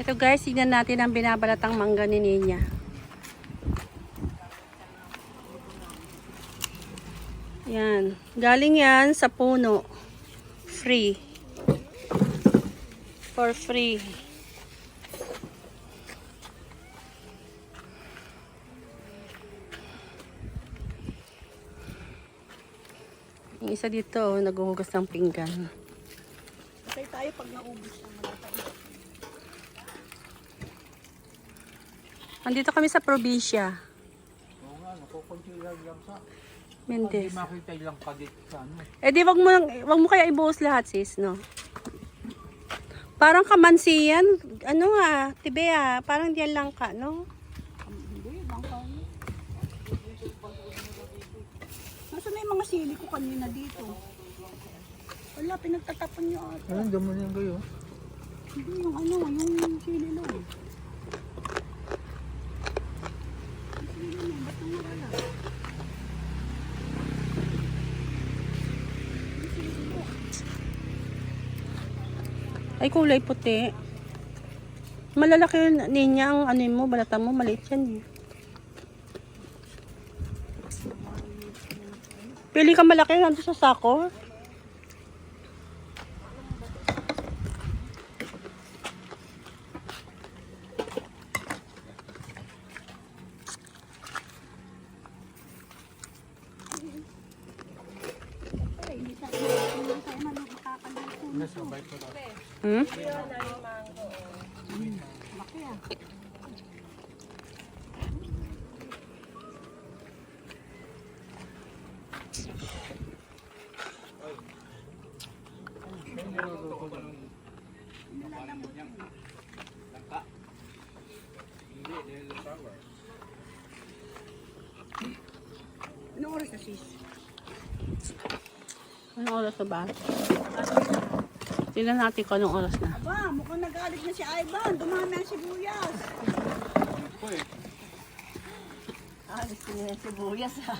Ito guys, tignan natin ang binabalatang mangga ni Ninya. Yan. Galing yan sa puno. Free. For free. Yung isa dito, naghuhugas ng pinggan. Patay tayo pag naubos na mga. Andito kami sa probinsya. Oo nga, nakukunti lang sa... Mendez. Hindi makita lang ka dito sa ano. Eh di wag mo kaya ibuhos lahat sis, no? Parang kamansiyan. Ano ah, tibe ah. Parang diyan lang ka, no? Hindi, lang kami. Nasaan na yung mga sili ko kanina dito? Wala, pinagtatapon niyo ata. Anong damo niyan kayo? Hindi, yung ano, yung sili lang. Yung sili lang, ba't nang wala? Yung sili lang. Ay, kulay puti. Malalaki yun, Ninya, ang ano mo, balatan mo, maliit yan. Pili ka malaki, nandun sa sako. Ay, hindi tayo makakaluto nito. Nasabay ko lang. Hmm? Laki ah. Anong oras na sis? Anong oras na ba? Tingnan natin kung anong oras na. Aba, mukhang nagalit na si Ivan. Dumami ang sibuyas. Alis ko yung sibuyas ha.